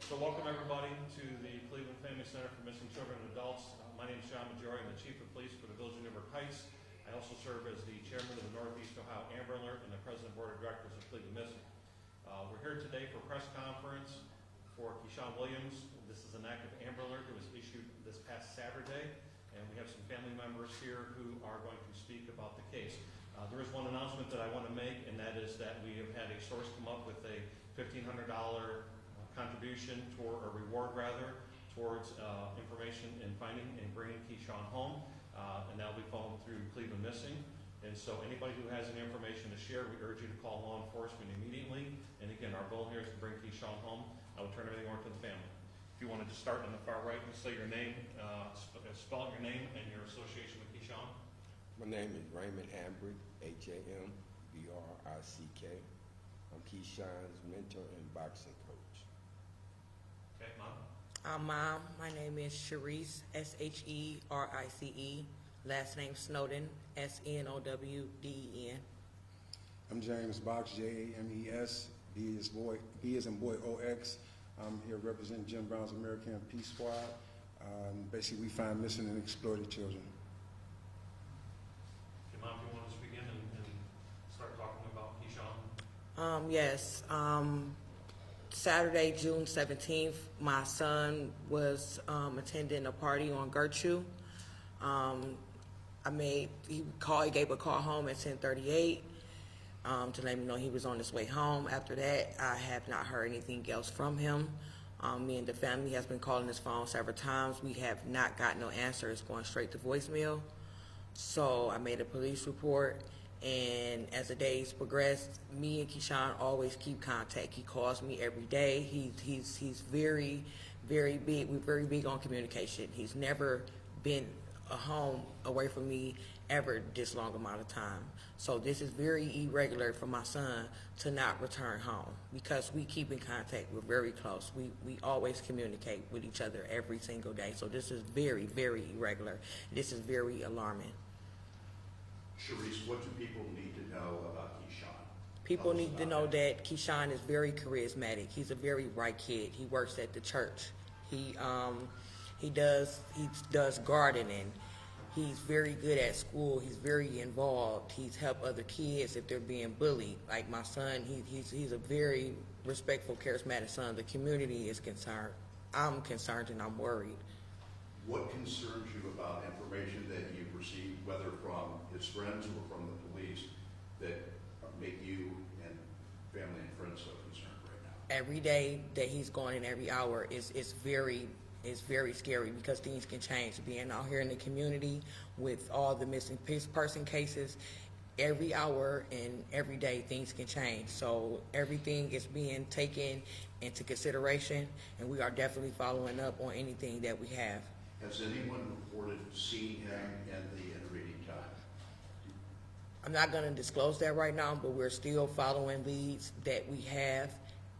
So welcome everybody to the Cleveland Family Center for Missing Children and Adults. My name is John Majori. I'm the Chief of Police for the Village of Newburgh Heights. I also serve as the Chairman of the Northeast Ohio Amber Alert and the President Board of Directors of Cleveland Missing. We're here today for a press conference for Keyshawn Williams. This is an active Amber Alert that was issued this past Saturday, and we have some family members here who are going to speak about the case. There is one announcement that I want to make, and that is that we have had a source come up with a $1,500 contribution or reward rather towards information in finding and bringing Keyshawn home, and that will be followed through Cleveland Missing. And so anybody who has any information to share, we urge you to call law enforcement immediately. And again, our goal here is to bring Keyshawn home. I will turn everything over to the family. If you want to just start on the far right and say your name, spell out your name and your association with Keyshawn. My name is Raymond Hambrick, Hambrick. I'm Keyshawn's mentor and boxing coach. Okay, Mom. Mom, my name is Sharice, Sherice. Last name Snowden, Snowden. I'm James Box, James. B is in boy OX. I'm here representing Jim Brown's American Peace Squad. Basically, we find missing and exploited children. Okay, Mom, if you want to just begin and start talking about Keyshawn. Yes. Saturday, June 17th, my son was attending a party on Gertrude. He gave a call home at 10:38 to let me know he was on his way home. After that, I have not heard anything else from him. Me and the family has been calling his phone several times. We have not gotten no answer. It's going straight to voicemail. So I made a police report, and as the days progressed, me and Keyshawn always keep contact. He calls me every day. He's very, very big. We're very big on communication. He's never been home away from me ever this long amount of time. So this is very irregular for my son to not return home because we keep in contact. We're very close. We always communicate with each other every single day. So this is very, very irregular. This is very alarming. Sharice, what do people need to know about Keyshawn? People need to know that Keyshawn is very charismatic. He's a very bright kid. He works at the church. He does gardening. He's very good at school. He's very involved. He's helped other kids if they're being bullied. Like my son, he's a very respectful, charismatic son. The community is concerned. I'm concerned and I'm worried. What concerns you about information that you've received, whether from his friends or from the police, that make you and family and friends so concerned right now? Every day that he's going in, every hour is very scary because things can change. Being out here in the community with all the missing person cases, every hour and every day things can change. So everything is being taken into consideration, and we are definitely following up on anything that we have. Has anyone reported seeing him in the intervening time? I'm not going to disclose that right now, but we're still following leads that we have,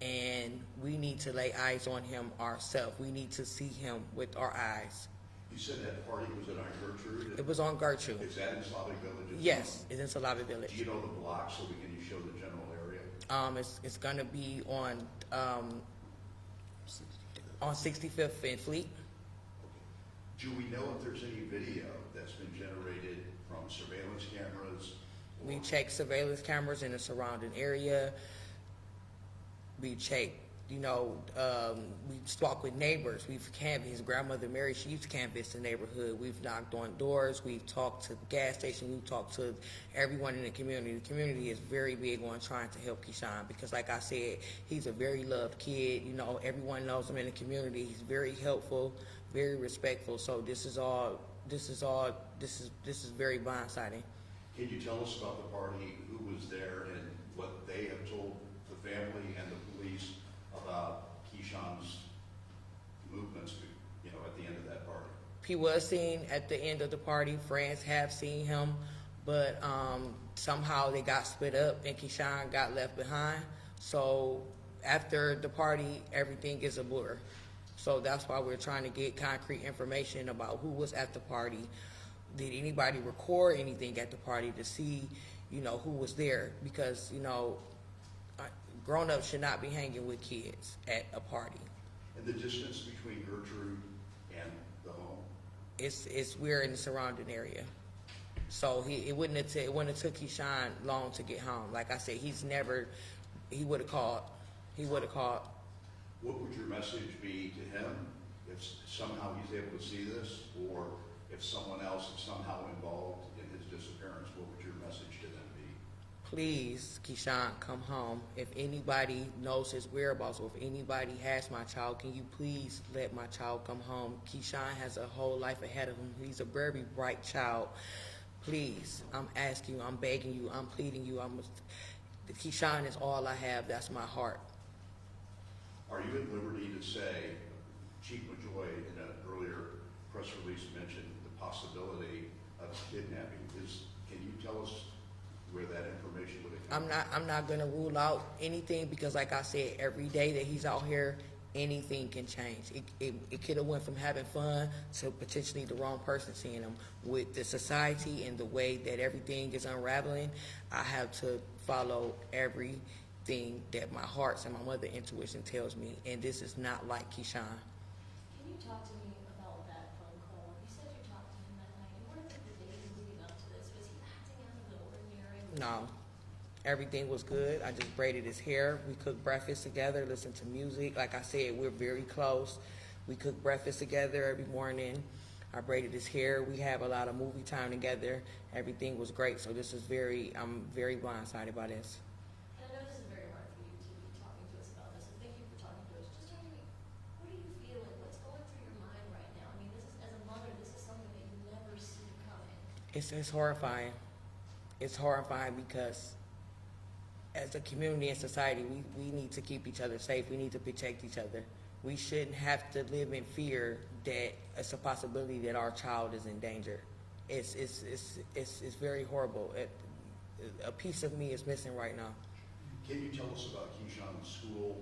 and we need to lay eyes on him ourselves. We need to see him with our eyes. You said that party was on Gertrude? It was on Gertrude. Is that in Slavic Village? Yes, it's in Slavic Village. Do you know the block so can you show the general area? It's going to be on 65th and Fleet. Do we know if there's any video that's been generated from surveillance cameras? We check surveillance cameras in the surrounding area. We check, we talk with neighbors. We've canvassed. His grandmother Mary, she used to canvass the neighborhood. We've knocked on doors. We've talked to the gas station. We've talked to everyone in the community. The community is very big on trying to help Keyshawn because, like I said, he's a very loved kid. Everyone knows him in the community. He's very helpful, very respectful. So this is very blindsiding. Can you tell us about the party, who was there, and what they have told the family and the police about Keyshawn's movements, at the end of that party? He was seen at the end of the party. Friends have seen him, but somehow they got split up and Keyshawn got left behind. So after the party, everything is a blur. So that's why we're trying to get concrete information about who was at the party. Did anybody record anything at the party to see, who was there? Because, grown-ups should not be hanging with kids at a party. And the distance between Gertrude and the home? We're in the surrounding area. So it wouldn't have took Keyshawn long to get home. Like I said, he would have called. What would your message be to him if somehow he's able to see this, or if someone else is somehow involved in his disappearance, what would your message to them be? Please, Keyshawn, come home. If anybody knows his whereabouts, or if anybody has my child, can you please let my child come home? Keyshawn has a whole life ahead of him. He's a very bright child. Please, I'm asking you, I'm begging you, I'm pleading you. Keyshawn is all I have. That's my heart. Are you at liberty to say, Chief Majoy in an earlier press release mentioned the possibility of kidnapping? Can you tell us where that information would have come from? I'm not gonna rule out anything, because like I said, every day that he's out here, anything can change. It could have went from having fun to potentially the wrong person seeing him. With the society and the way that everything is unraveling, I have to follow everything that my heart's and my mother intuition tells me, and this is not like Keyshawn. Can you talk to me about that phone call? You said you talked to him that night. What are the days leading up to this? Was he acting out of the ordinary? No, everything was good. I just braided his hair. We cooked breakfast together, listened to music. Like I said, we're very close. We cook breakfast together every morning. I braided his hair. We have a lot of movie time together. Everything was great. So I'm very blindsided by this. And I know this is very hard for you to be talking to us about this, and thank you for talking to us. Just talk to me, what are you feeling? What's going through your mind right now? I mean, this is, as a mother, this is something that you never see coming. It's horrifying. It's horrifying because as a community and society, we need to keep each other safe. We need to protect each other. We shouldn't have to live in fear that it's a possibility that our child is in danger. It's very horrible. A piece of me is missing right now. Can you tell us about Keyshawn's school,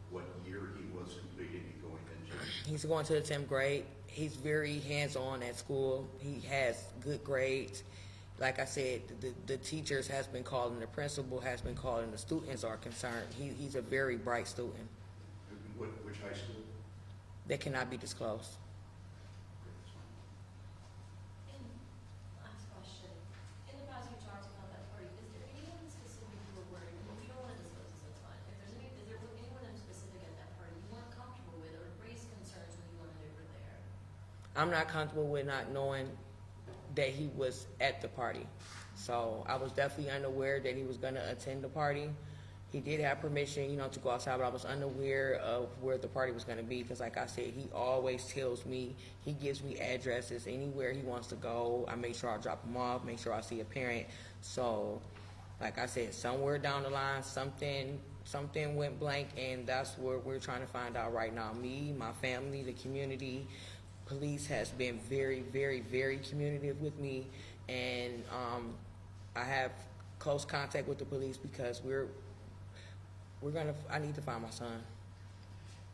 what year he was completing and going into? He's going to the 10th grade. He's very hands-on at school. He has good grades. Like I said, the teachers has been calling, the principal has been calling, the students are concerned. He's a very bright student. Which high school? That cannot be disclosed. And last question. In the past, you talked about that party. Is there anyone specific you were worried? If you don't want to disclose this, that's fine. Is there anyone in specific at that party you weren't comfortable with or raised concerns when you learned they were there? I'm not comfortable with not knowing that he was at the party. So I was definitely unaware that he was going to attend the party. He did have permission, to go outside, but I was unaware of where the party was going to be because, like I said, he always tells me, he gives me addresses anywhere he wants to go. I make sure I drop him off, make sure I see a parent. So, like I said, somewhere down the line, something went blank, and that's what we're trying to find out right now. Me, my family, the community, police has been very, very, very communicative with me, and I have close contact with the police because I need to find my son.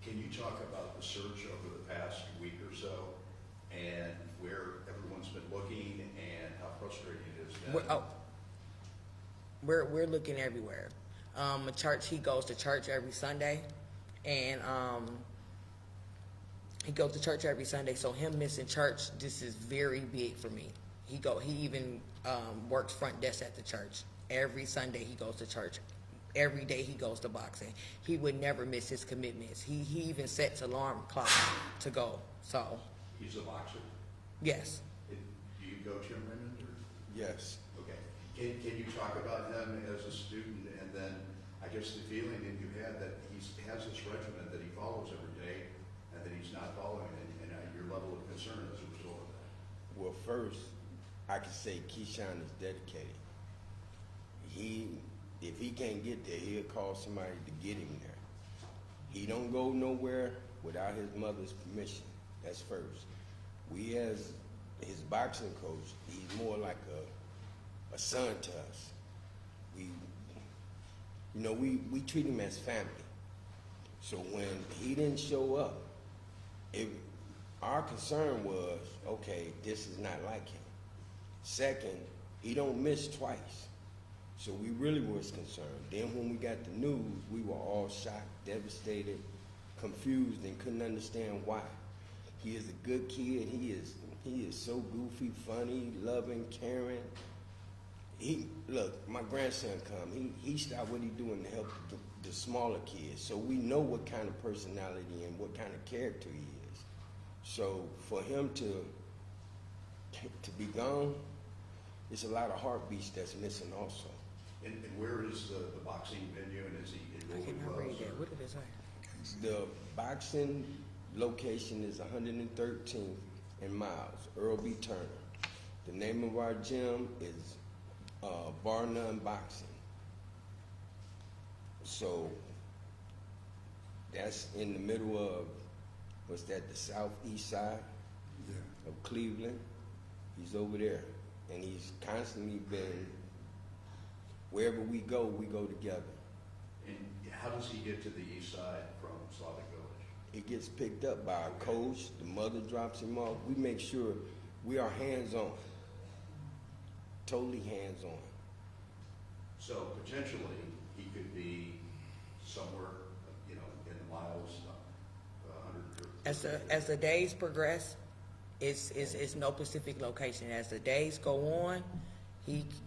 Can you talk about the search over the past week or so and where everyone's been looking and how frustrating it is? We're looking everywhere. He goes to church every Sunday, and he goes to church every Sunday. So him missing church, this is very big for me. He even works front desk at the church. Every Sunday he goes to church. Every day he goes to boxing. He would never miss his commitments. He even sets alarm clocks to go. So He's a boxer? yes. Do you go, Jim Raymond? Or? Yes. Okay. Can you talk about him as a student, and then I guess the feeling that you had that he has this regimen that he follows every day and that he's not following it, and your level of concern as a result of that? Well, first, I can say Keyshawn is dedicated. If he can't get there, he'll call somebody to get him there. He don't go nowhere without his mother's permission. That's first. We, as his boxing coach, he's more like a son to us. We treat him as family. So when he didn't show up, our concern was, okay, this is not like him. Second, he don't miss twice. So we really was concerned. Then when we got the news, we were all shocked, devastated, confused and couldn't understand why. He is a good kid. He is so goofy, funny, loving, caring. Look, my grandson come. He stopped what he doing to help the smaller kids. So we know what kind of personality and what kind of character he is. So for him to be gone, it's a lot of heartbeats that's missing also. And where is the boxing venue, and is he I enrolled in cannot read clubs? that. or- What did it say? The boxing location is 113th and Miles, Earl B. Turner. The name of our gym is Bar None Boxing. So that's in the middle of, what's that, the southeast side Yeah. of Cleveland. He's over there, and he's constantly been, wherever we go together. And how does he get to the east side from Slavic Village? It gets picked up by a coach, the mother drops him off. We make sure we are hands-on, totally hands-on. So potentially, he could be somewhere, in the miles, 100. As the days progress, it's no specific location. As the days go on,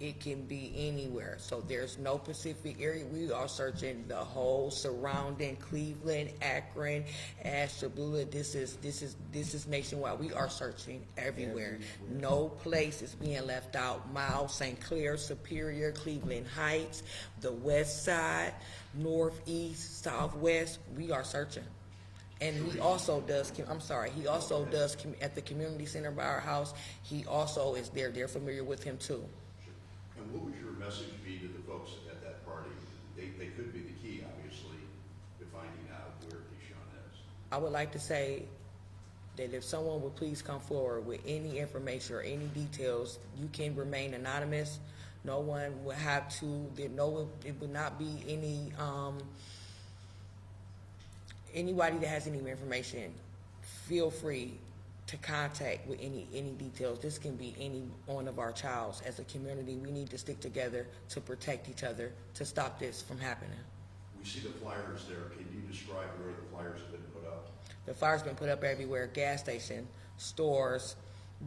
it can be anywhere. So there's no specific area. We are searching the whole surrounding Cleveland, Akron, Ashtabula. This is nationwide. We are searching everywhere. No place is being left out. Miles, St. Clair, Superior, Cleveland Heights, the West Side, Northeast, Southwest. We are searching. And he also does, he also does at the community center by our house. He also is there. They're familiar with him too. And what would your message be to the folks at that party? They could be the key, obviously, to finding out where Keyshawn is. I would like to say that if someone would please come forward with any information or any details, you can remain anonymous. No one would have to, it would not be anybody that has any information, feel free to contact with any details. This can be any one of our childs. As a community, we need to stick together to protect each other, to stop this from happening. We see the flyers there. Can you describe where the flyers have been put up? The fire's been put up everywhere, gas station, stores,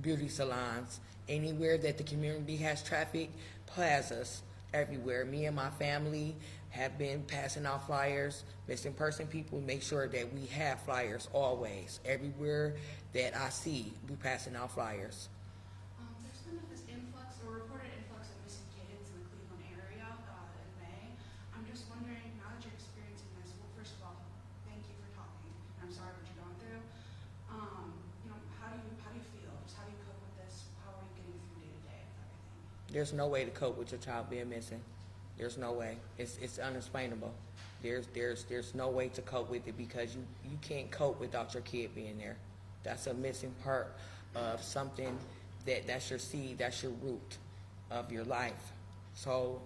beauty salons, anywhere that the community has traffic, plazas, everywhere. Me and my family have been passing out flyers. Missing person people, make sure that we have flyers always. Everywhere that I see, we passing out flyers. There's been this influx, or reported influx of missing kids in the Cleveland area in May. I'm just wondering, now that you're experiencing this, well, first of all, thank you for talking. I'm sorry what you're going through. How do you feel? Just how do you cope with this? How are you getting through day to day with everything? There's no way to cope with your child being missing. There's no way. It's unexplainable. There's no way to cope with it because you can't cope without your kid being there. That's a missing part of something that's your seed, that's your root of your life. So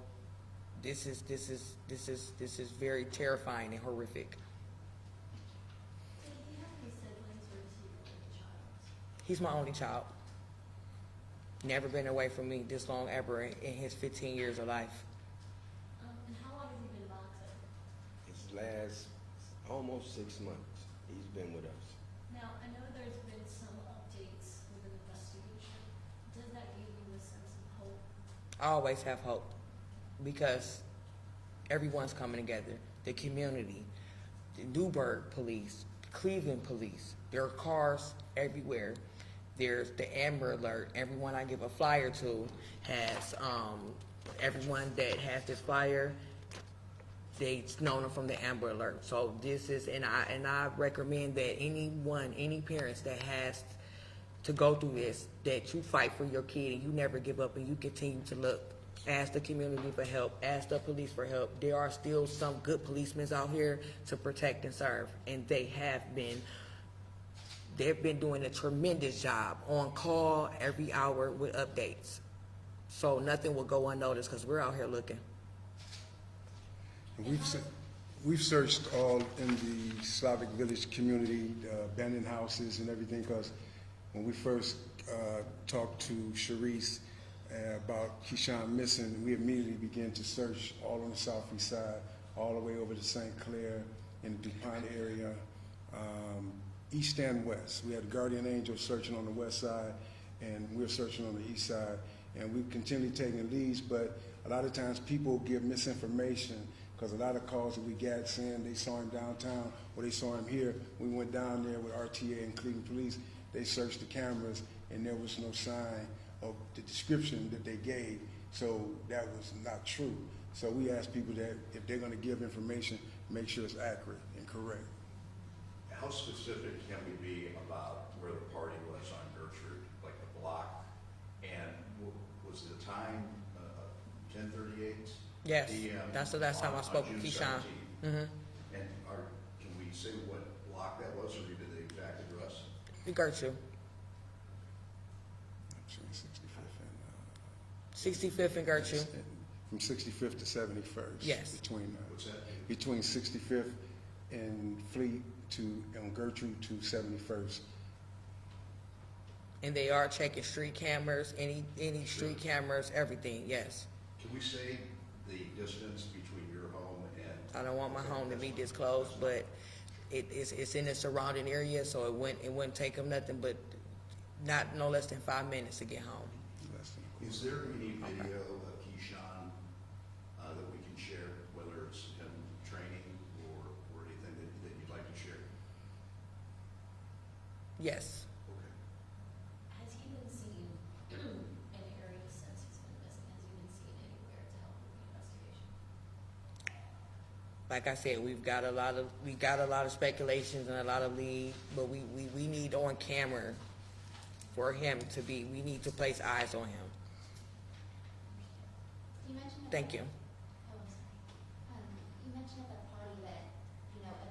this is very terrifying and horrific. Did he have any siblings, or is he the only child? He's my only child. Never been away from me this long ever in his 15 years of life. And how long has he been boxing? His last almost 6 months, he's been with us. Now, I know there's been some updates with an investigation. Does that give you a sense of hope? I always have hope because everyone's coming together. The community, the Newburgh police, Cleveland police. There are cars everywhere. There's the Amber Alert. Everyone I give a flyer to has, everyone that has this flyer, they've known them from the Amber Alert. So this is, and I recommend that any parents that has to go through this, that you fight for your kid and you never give up and you continue to look. Ask the community for help. Ask the police for help. There are still some good policemen out here to protect and serve, and they've been doing a tremendous job on call every hour with updates. So nothing will go unnoticed because we're out here looking. And we've searched all in the Slavic Village community, abandoned houses and everything, because when we first talked to Sharice about Keyshawn missing, we immediately began to search all on the southeast side, all the way over to St. Clair in the DuPont area, east and west. We had a guardian angel searching on the west side, and we're searching on the east side. And we're continually taking leads, but a lot of times people give misinformation because a lot of calls that we got saying they saw him downtown or they saw him here. We went down there with RTA and Cleveland Police. They searched the cameras, and there was no sign of the description that they gave, so that was not true. So we ask people that if they're going to give information, make sure it's accurate and correct. How specific can we be about where the party was on Gertrude, like the block? And was the time 10:38? Yes, PM that's the last time I on spoke with June Keyshawn. 17th? Mm-hmm. And can we say what block that was, or even the exact address? Gertrude, Between 65th and 65th and Gertrude. from 65th to 71st. Yes. What's that? Between 65th and Fleet and Gertrude to 71st. And they are checking street cameras, any street cameras, everything, yes. Can we say the distance between your home and? I don't want my home to be disclosed, but it's in the surrounding area, so it wouldn't take them nothing but no less than 5 minutes to get home. Less than a Is there any video of Keyshawn that we can share, whether it's him training or anything that you'd like to share? Yes. Okay. Has he been seen in areas since he's been missing? Has he been seen anywhere to help with the investigation? Like I said, we got a lot of speculations and a lot of lead, but we need on camera for him to be. We need to place eyes on him. You mentioned. Thank you. Oh, I'm sorry. You mentioned at the party that,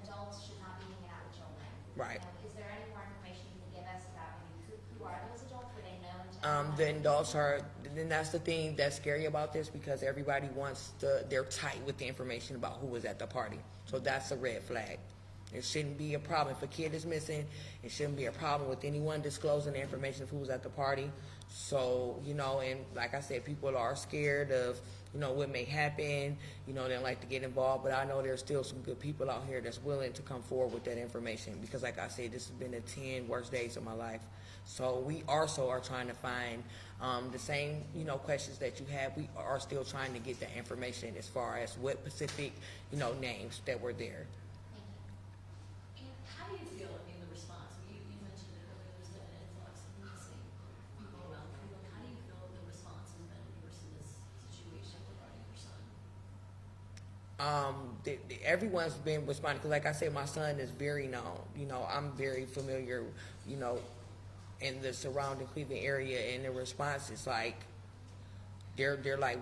adults should not be hanging out with children. Right. Is there any more information you can give us about maybe who are those adults? Were they known to? The adults are, then that's the thing that's scary about this, because everybody wants they're tight with the information about who was at the party. So that's a red flag. It shouldn't be a problem if a kid is missing. It shouldn't be a problem with anyone disclosing the information of who was at the party. So, and like I said, people are scared of, what may happen. They don't like to get involved, but I know there's still some good people out here that's willing to come forward with that information, because like I said, this has been the 10 worst days of my life. So we also are trying to find the same, questions that you have. We are still trying to get that information as far as what specific, names that were there. And how do you feel in the response? You mentioned it earlier, there's been an influx of missing people around Cleveland. How do you feel the response has been in regards to this situation regarding your son? Everyone's been responding, because like I said, my son is very known. I'm very familiar, in the surrounding Cleveland area, and the response is like, they're like,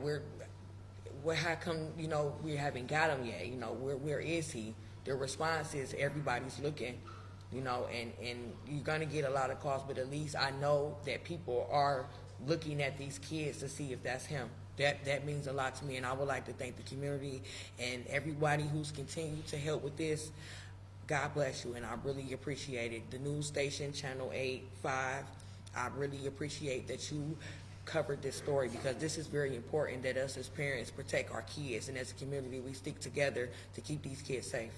how come, we haven't got him yet? Where is he? Their response is everybody's looking, and you're gonna get a lot of calls, but at least I know that people are looking at these kids to see if that's him. That means a lot to me, and I would like to thank the community and everybody who's continued to help with this. God bless you, and I really appreciate it. The news station, Channel 8, 5, I really appreciate that you covered this story, because this is very important that us as parents protect our kids, and as a community we stick together to keep these kids safe.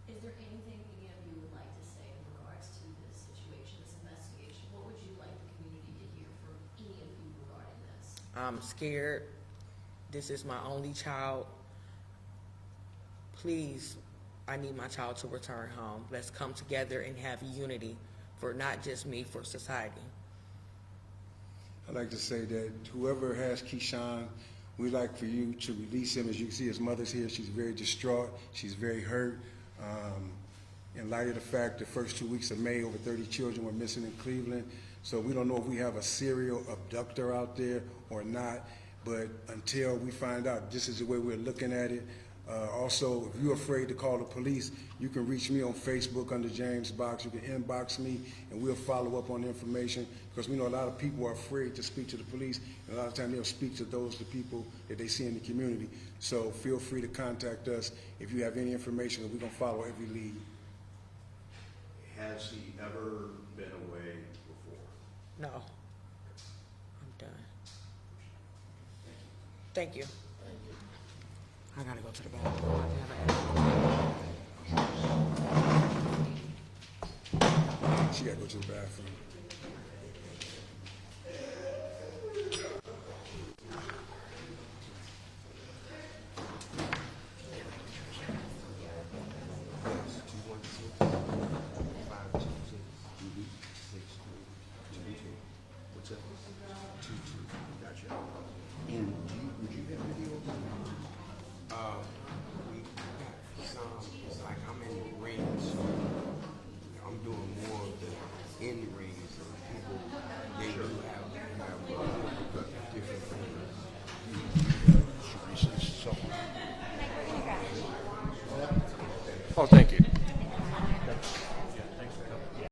Is there anything any of you would like to say in regards to this situation, this investigation? What would you like the community to hear from any of you regarding this? I'm scared. This is my only child. Please, I need my child to return home. Let's come together and have unity for not just me, for society. I'd like to say that whoever has Keyshawn, we'd like for you to release him. As you can see, his mother's here. She's very distraught. She's very hurt. In light of the fact the first 2 weeks of May, over 30 children were missing in Cleveland. So we don't know if we have a serial abductor out there or not. But until we find out, this is the way we're looking at it. Also, if you're afraid to call the police, you can reach me on Facebook under James Box. You can inbox me, and we'll follow up on the information, because we know a lot of people are afraid to speak to the police, and a lot of times they'll speak to the people that they see in the community. So feel free to contact us if you have any information, and we're going to follow every lead. Has he ever been away before? No. I'm done. Thank you. I gotta go to the bathroom. She gotta go to the bathroom. We got some, it's like I'm in